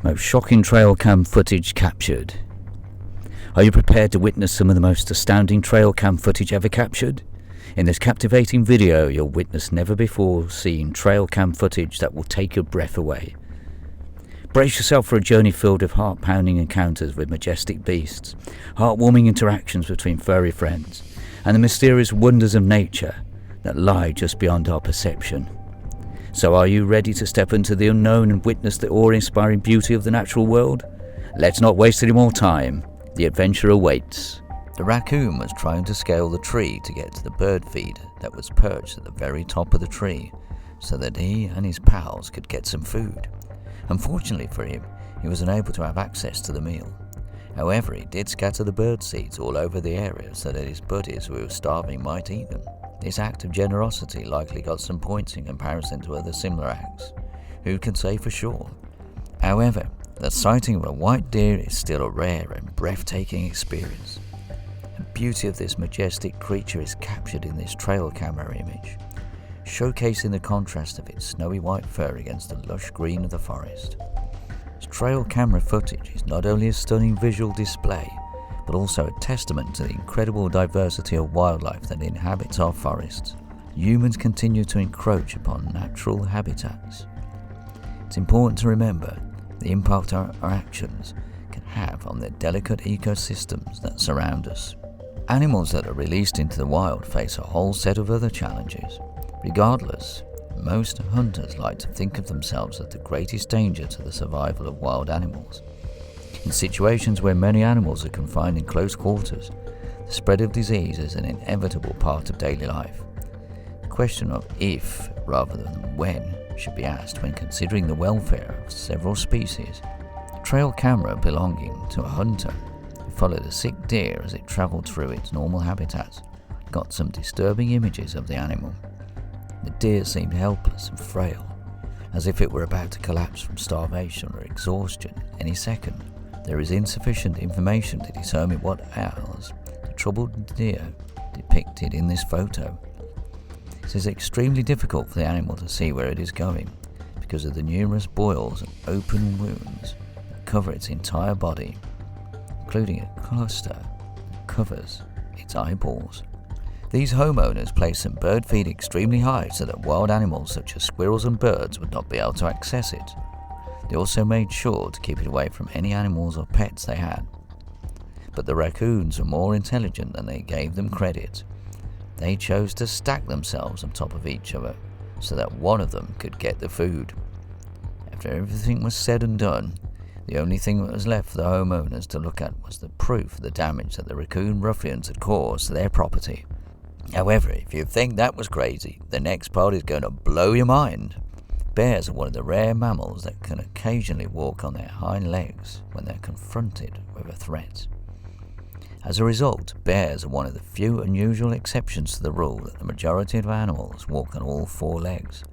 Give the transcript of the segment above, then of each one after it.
Most shocking trail cam footage captured. Are you prepared to witness some of the most astounding trail cam footage ever captured? In this captivating video, you'll witness never before seen trail cam footage that will take your breath away. Brace yourself for a journey filled with heart-pounding encounters with majestic beasts, heartwarming interactions between furry friends, and the mysterious wonders of nature that lie just beyond our perception. So are you ready to step into the unknown and witness the awe-inspiring beauty of the natural world? Let's not waste any more time. The adventure awaits. The raccoon was trying to scale the tree to get to the bird feeder that was perched at the very top of the tree, so that he and his pals could get some food. Unfortunately for him, he was unable to have access to the meal. However, he did scatter the bird seeds all over the area so that his buddies who were starving might eat them. This act of generosity likely got some points in comparison to other similar acts. Who can say for sure? However, the sighting of a white deer is still a rare and breathtaking experience. The beauty of this majestic creature is captured in this trail camera image, showcasing the contrast of its snowy white fur against the lush green of the forest. This trail camera footage is not only a stunning visual display, but also a testament to the incredible diversity of wildlife that inhabits our forests. Humans continue to encroach upon natural habitats. It's important to remember the impact our actions can have on the delicate ecosystems that surround us. Animals that are released into the wild face a whole set of other challenges. Regardless, most hunters like to think of themselves as the greatest danger to the survival of wild animals. In situations where many animals are confined in close quarters, the spread of disease is an inevitable part of daily life. The question of if, rather than when, should be asked when considering the welfare of several species. A trail camera belonging to a hunter who followed a sick deer as it travelled through its normal habitat got some disturbing images of the animal. The deer seemed helpless and frail, as if it were about to collapse from starvation or exhaustion any second. There is insufficient information to determine what ails the troubled deer depicted in this photo. It is extremely difficult for the animal to see where it is going because of the numerous boils and open wounds that cover its entire body, including a cluster that covers its eyeballs. These homeowners placed some bird feed extremely high so that wild animals such as squirrels and birds would not be able to access it. They also made sure to keep it away from any animals or pets they had. But the raccoons were more intelligent than they gave them credit. They chose to stack themselves on top of each other so that one of them could get the food. After everything was said and done, the only thing that was left for the homeowners to look at was the proof of the damage that the raccoon ruffians had caused to their property. However, if you think that was crazy, the next part is going to blow your mind. Bears are one of the rare mammals that can occasionally walk on their hind legs when they're confronted with a threat. As a result, bears are one of the few unusual exceptions to the rule that the majority of animals walk on all four legs.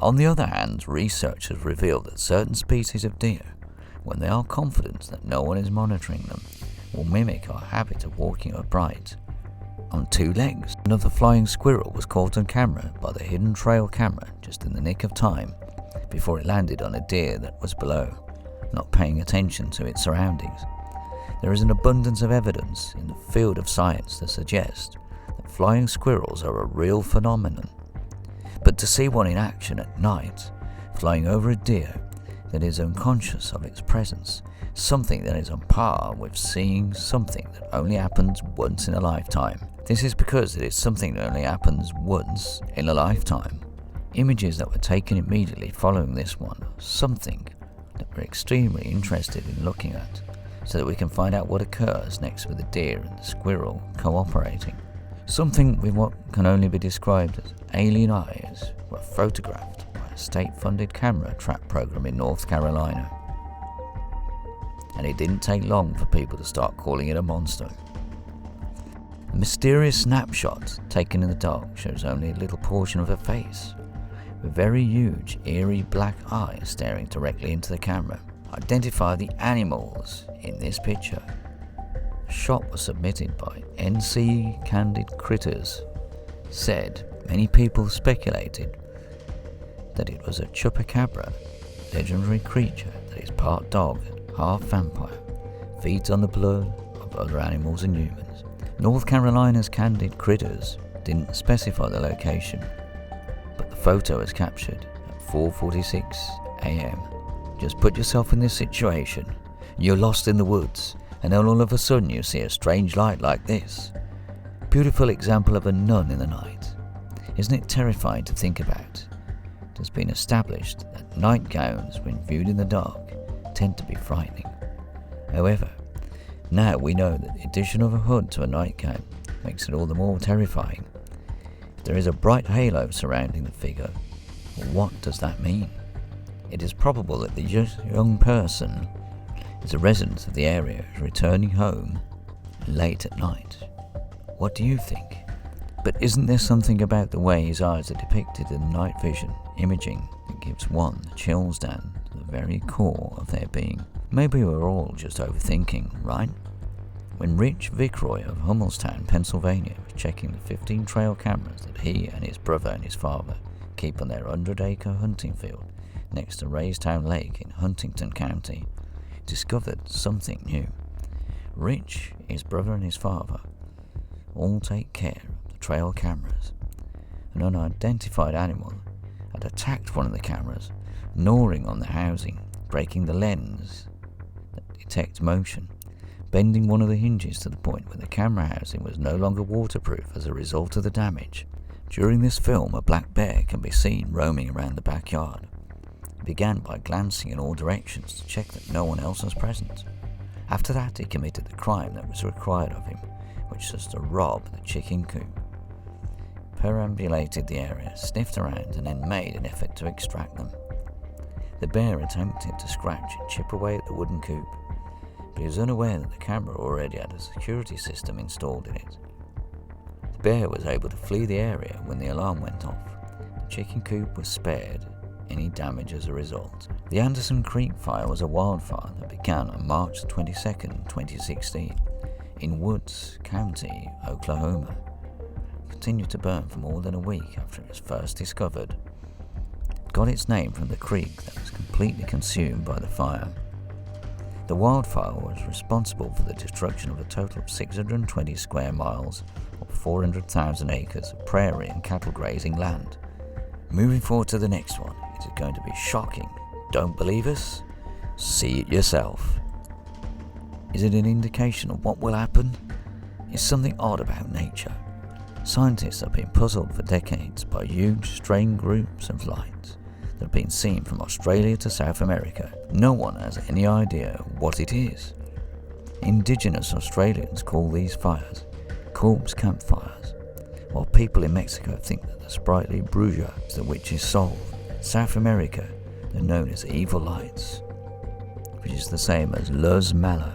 On the other hand, research has revealed that certain species of deer, when they are confident that no one is monitoring them, will mimic our habit of walking upright on two legs. Another flying squirrel was caught on camera by the hidden trail camera just in the nick of time before it landed on a deer that was below, not paying attention to its surroundings. There is an abundance of evidence in the field of science to suggest that flying squirrels are a real phenomenon. But to see one in action at night, flying over a deer that is unconscious of its presence, something that is on par with seeing something that only happens once in a lifetime. This is because it is something that only happens once in a lifetime. Images that were taken immediately following this one are something that we're extremely interested in looking at, so that we can find out what occurs next with the deer and the squirrel cooperating. Something with what can only be described as alien eyes were photographed by a state-funded camera trap program in North Carolina. And it didn't take long for people to start calling it a monster. A mysterious snapshot taken in the dark shows only a little portion of her face, with very huge, eerie black eyes staring directly into the camera. Identify the animals in this picture. A shot was submitted by NC Candid Critters. Said many people speculated that it was a chupacabra, legendary creature that is part dog, half vampire, feeds on the blood of other animals and humans. North Carolina's Candid Critters didn't specify the location, but the photo was captured at 4:46 a.m. Just put yourself in this situation. You're lost in the woods, and then all of a sudden you see a strange light like this. Beautiful example of a nun in the night. Isn't it terrifying to think about? It has been established that nightgowns, when viewed in the dark, tend to be frightening. However, now we know that the addition of a hood to a nightgown makes it all the more terrifying. If there is a bright halo surrounding the figure, what does that mean? It is probable that the young person is a resident of the area, returning home late at night. What do you think? But isn't there something about the way his eyes are depicted in night vision imaging that gives one the chills down to the very core of their being? Maybe we're all just overthinking, right? When Rich Vickroy of Hummelstown, Pennsylvania was checking the 15 trail cameras that he and his brother and his father keep on their 100-acre hunting field next to Raystown Lake in Huntington County, he discovered something new. Rich, his brother and his father all take care of the trail cameras. An unidentified animal had attacked one of the cameras, gnawing on the housing, breaking the lens that detects motion, bending one of the hinges to the point where the camera housing was no longer waterproof as a result of the damage. During this film, a black bear can be seen roaming around the backyard. He began by glancing in all directions to check that no one else was present. After that, he committed the crime that was required of him, which was to rob the chicken coop. Perambulated the area, sniffed around, and then made an effort to extract them. The bear attempted to scratch and chip away at the wooden coop, but he was unaware that the camera already had a security system installed in it. The bear was able to flee the area when the alarm went off. The chicken coop was spared any damage as a result. The Anderson Creek fire was a wildfire that began on March 22, 2016, in Woods County, Oklahoma. It continued to burn for more than a week after it was first discovered. It got its name from the creek that was completely consumed by the fire. The wildfire was responsible for the destruction of a total of 620 square miles or 400,000 acres of prairie and cattle grazing land. Moving forward to the next one, it is going to be shocking. Don't believe us? See it yourself. Is it an indication of what will happen? Is something odd about nature? Scientists have been puzzled for decades by huge straying groups of lights that have been seen from Australia to South America. No one has any idea what it is. Indigenous Australians call these fires corpse campfires, while people in Mexico think that the sprightly bruja is the witch's soul. South America, they're known as evil lights, which is the same as Luz Mala,